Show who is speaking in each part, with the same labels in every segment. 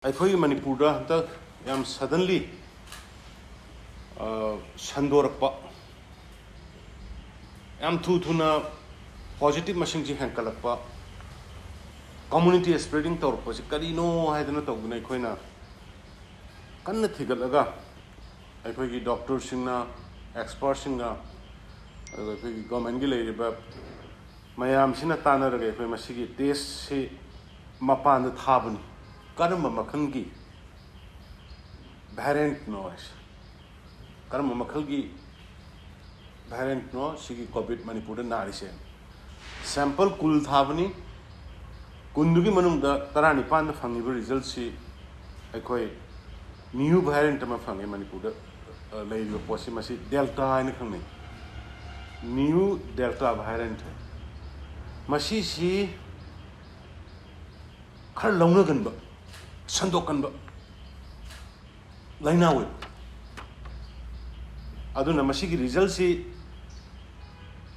Speaker 1: ꯑꯩꯈꯣꯏꯒꯤ ꯃꯅꯤꯄꯨꯔꯗ ꯍꯟꯗꯛ ꯌꯥꯝ ꯁꯗꯟꯂꯤ ꯁꯟꯗꯣꯔꯛꯄ ꯌꯥꯝ ꯊꯨꯅ ꯄꯣꯖꯤꯇꯤቭ ꯃꯁꯤꯡꯁꯤ ꯍꯦꯟꯀꯠꯂꯛꯄ ꯀꯝꯃꯨꯅꯤꯇꯤ ꯁ꯭ꯄ꯭ꯔꯦꯗꯤꯡ ꯇꯧꯔꯛꯄꯁꯤ ꯀꯔꯤꯅꯣ ꯍꯥꯏꯗꯅ ꯇꯧꯗꯨꯅ ꯑꯩꯈꯣꯏꯅ ꯀꯟꯅ ꯊꯤꯒꯠꯂꯒ ꯑꯩꯈꯣꯏꯒꯤ ꯗꯣꯛꯇꯔꯁꯤꯡꯅ ꯑꯦꯛꯁꯄꯔꯠꯁꯤꯡꯅ ꯑꯗꯨꯒ ꯑꯩꯈꯣꯏꯒꯤ ꯒꯣꯔꯃꯦꯟꯒꯤ ꯂꯩꯔꯤꯕ ꯃꯌꯥꯝꯁꯤꯅ ꯇꯥꯟꯅꯔꯒ ꯑꯩꯈꯣꯏ ꯃꯁꯤꯒꯤ ꯇꯦꯁꯁꯤ ꯃꯄꯥꯟꯗ ꯊꯥꯕꯅꯤ ꯀꯔꯝꯕ ꯃꯈꯜꯒꯤ ꯚꯦꯔꯤꯌꯦꯟꯠꯅꯣ ꯍꯥꯏꯁꯦ ꯀꯔꯝꯕ ꯃꯈꯜꯒꯤ ꯚꯦꯔꯤꯌꯦꯟꯠꯅꯣ ꯁꯤꯒꯤ ꯀꯣꯚꯤꯗ ꯃꯅꯤꯄꯨꯔꯗ ꯅꯥꯔꯤꯁꯦ ꯁꯦꯝꯄꯜ ꯀꯨꯜ ꯊꯥꯕꯅꯤ ꯀꯨꯟꯗꯨꯒꯤ ꯃꯅꯨꯡꯗ 19ꯗ ꯐꯪꯉꯤꯕ ꯔꯤꯖꯜꯠꯁꯤ ꯑꯩꯈꯣꯏ ꯅ꯭ꯌꯨ ꯚꯦꯔꯤꯌꯦꯟꯠ ꯑꯃ ꯐꯪꯉꯦ ꯃꯅꯤꯄꯨꯔꯗ ꯂꯩꯔꯤꯕ ꯄꯣꯠꯁꯤ ꯃꯁꯤ ꯗꯦꯜꯇꯥ ꯍꯥꯏꯅ ꯈꯪꯅꯩ ꯅ꯭ꯌꯨ ꯗꯦꯜꯇꯥ ꯚꯦꯔꯤꯌꯦꯟꯠ ꯃꯁꯤꯁꯤ खर लौनगनब संदोकनब लाइना हुई अदुना मसीगी रिजल्ट सी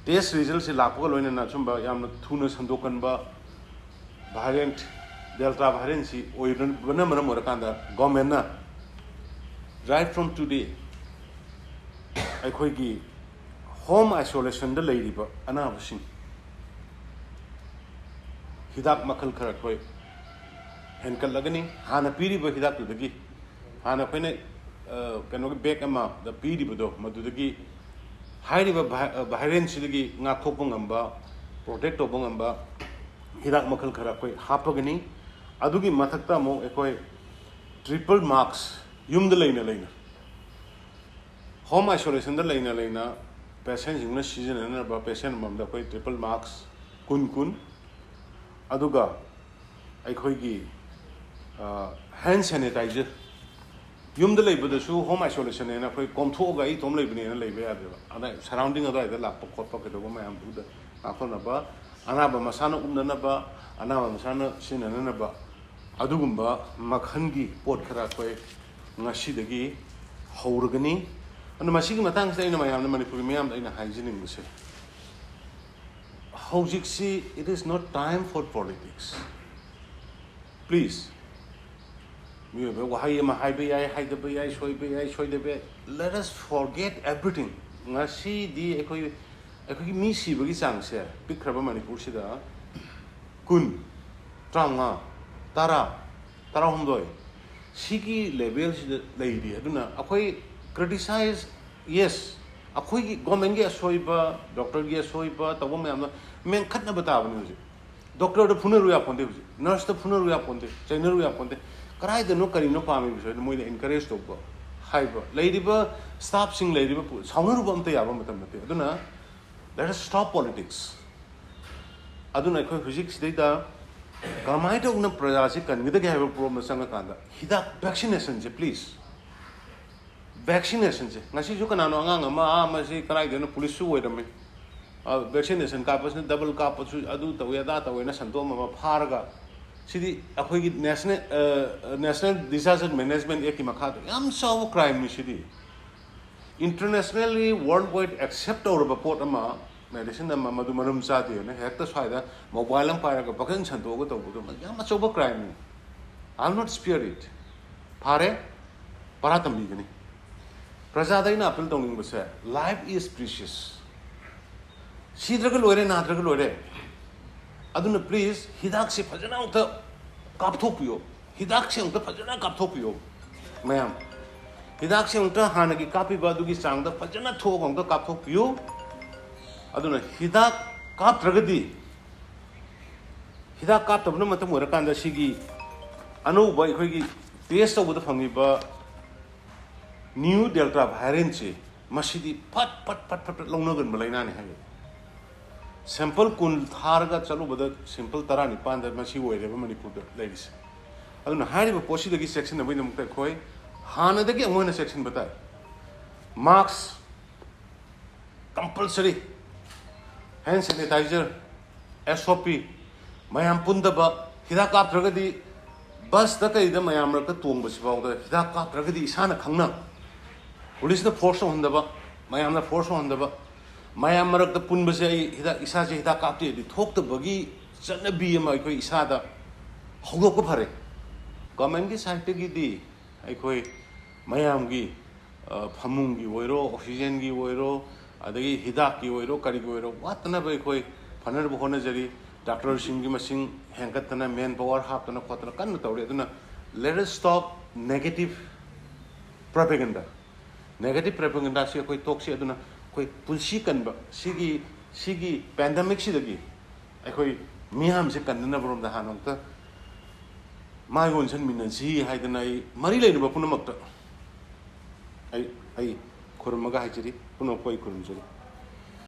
Speaker 1: टेस्ट रिजल्ट सी लापगा लोइना सुंबा यामना थुना संदोकनब वेरिएंट डेल्टा वेरिएंट सी ओइरन बना मरम ओरकांदा गवर्नमेंट ना राइट फ्रॉम टुडे अखोइगी होम आइसोलेशन द लेरिबा अनाबसिंग हिदाक मखल खर अखोइ हेनकलगनी हाना पीरिबो हिदाकदगी हाना खैने कनोगे बैक अमा द पीरिबदो मदुदगी हाइरिबा भाइरेंट सिदगी ngakhokpo ngamba प्रोटेक्ट तोबो ngamba हिदाक मखल खरा कोइ हापगनी अदुगी मथक्ता मो एकोइ ट्रिपल मार्क्स युम द लेना लेना होम आइसोलेशन द लेना लेना पेशेंट जिंगना सीजन बा पेशेंट मम द कोइ ट्रिपल मार्क्स कुन कुन अदुगा अखोइगी hand sanitizer yum the labor the shoe home isolation and a control guy tom labor and labor surrounding other lap pocket of my ambuda akonaba anaba masana umnaba anaba masana sinanaba adugumba makhangi port karakoi ngashidagi haurgani and the machine matang say in my manipurium in a hygienic muse Hojiksi, it is not time for politics. Please. Let us forget everything. Ngasi di ekoi misi bagi changse pikraba manipur sida kun tranga tara homdoi sigi level sida leidi aduna akoi criticize yes akoi gi government gi soiba doctor gi soiba tabo mayam men khatna batabani hoje doctor da funaru ya ponde hoje nurse da funaru ya ponde trainer ya ponde Karai the no carino palm is more encouraged to go. Hyper. Ladybird, stop sing ladybird, Saunabum the Yabamatamate. Aduna, let us stop politics. Aduna physics data, Kamaita una Prajasik and with the Gava problem Sangatanda. Hida vaccination, please. Vaccination. Nasijukan ma, Masi Karai, then a police wait a minute. Vaccination capas, double capas, Adu, the Vedata, Venas and Doma, Parga. See, the national disaster management eki makhat yam so crime ni sidi internationally worldwide accept or report ama medicine ama madu marum sadi ne hekta swaida mobile am para ga bakan chanto go to yam so crime I'll not spare it pare paratam ligani prajada ina appeal tonging base life is precious sidragal lore na dragal lore aduna please hidak se fajana uta kapthopiyo hidak se uta fajana kapthopiyo mayam hidak se uta hanagi kapi badugi sangda fajana thogong da kapthopiyo aduna hidak kaptragadi hidak kaptabna matam orakanda sigi anu ba ikhogi test obuda phangiba new delta variant se masidi pat longnagan balaina ne hai Simple kun tharga chalu bada simple tara ni pan da masi woire ba manipur da ladies aduna hari ba posi da gi section na binam ta khoi hana da gi amona section bata marks compulsory hand sanitizer SOP mayam punda ba hida kap traga di bus da kai da mayam ra ka tong ba sibaw da hida kap traga di isana khangna police na force honda ba mayam na force honda ba Maya Marak the Punbase, Isaji Takati, the talk the buggy, Sanabi, my Isada, Hogopare. ꯒꯣꯔꯃꯦꯟꯒꯤ ꯁꯥꯏꯠꯇꯒꯤꯗꯤ ꯑꯩꯈꯣꯏ ꯃꯌꯥꯝꯒꯤ ꯐꯃꯨꯡꯒꯤ ꯑꯣꯏꯔꯣ ꯑꯣꯛꯁꯤꯖꯦꯟꯒꯤ ꯑꯣꯏꯔꯣ ꯑꯗꯒꯤ ꯍꯤꯗꯥꯛꯀꯤ ꯑꯣꯏꯔꯣ ꯀꯔꯤꯒꯤ ꯑꯣꯏꯔꯣ ꯋꯥꯠꯇꯅꯕ ꯑꯩꯈꯣꯏ ꯐꯅꯅꯕ ꯍꯣꯠꯅꯖꯔꯤ ꯗꯥꯛꯇꯔꯁꯤꯡꯒꯤ ꯃꯁꯤꯡ ꯍꯦꯟꯒꯠꯇꯅ ꯃꯦꯟ ꯄꯋꯥꯔ ꯍꯥꯞꯇꯅ ꯈꯣꯠꯇꯅ ꯀꯟꯅ ꯇꯧꯔꯤ ꯑꯗꯨꯅ let us stop negative propaganda negative propaganda ꯁꯤ ꯑꯩꯈꯣꯏ ꯇꯣꯛꯁꯤ ꯑꯗꯨꯅ ꯑꯩꯈꯣꯏ ꯄꯨꯟꯁꯤ ꯀꯟꯕ ꯁꯤꯒꯤ ꯄꯦꯟꯗꯦꯃꯤꯛꯁꯤꯗꯒꯤ ꯑꯩꯈꯣꯏ ꯃꯤꯌꯥꯝꯁꯦ ꯀꯟꯅꯅꯕꯔꯣꯝꯗ ꯍꯥꯟꯅ ꯑꯝꯇ ꯃꯥꯏ ꯑꯣꯟꯁꯤꯟꯃꯤꯟꯅꯁꯤ ꯍꯥꯏꯗꯅ ꯑꯩ ꯃꯔꯤ ꯂꯩꯅꯕ ꯄꯨꯝꯅꯃꯛꯇ ꯑꯩ ꯈꯨꯔꯨꯝꯃꯒ ꯍꯥꯏꯖꯔꯤ ꯄꯨꯝꯅꯃꯛꯄꯨ ꯑꯩ ꯈꯨꯔꯨꯝꯖꯔꯤ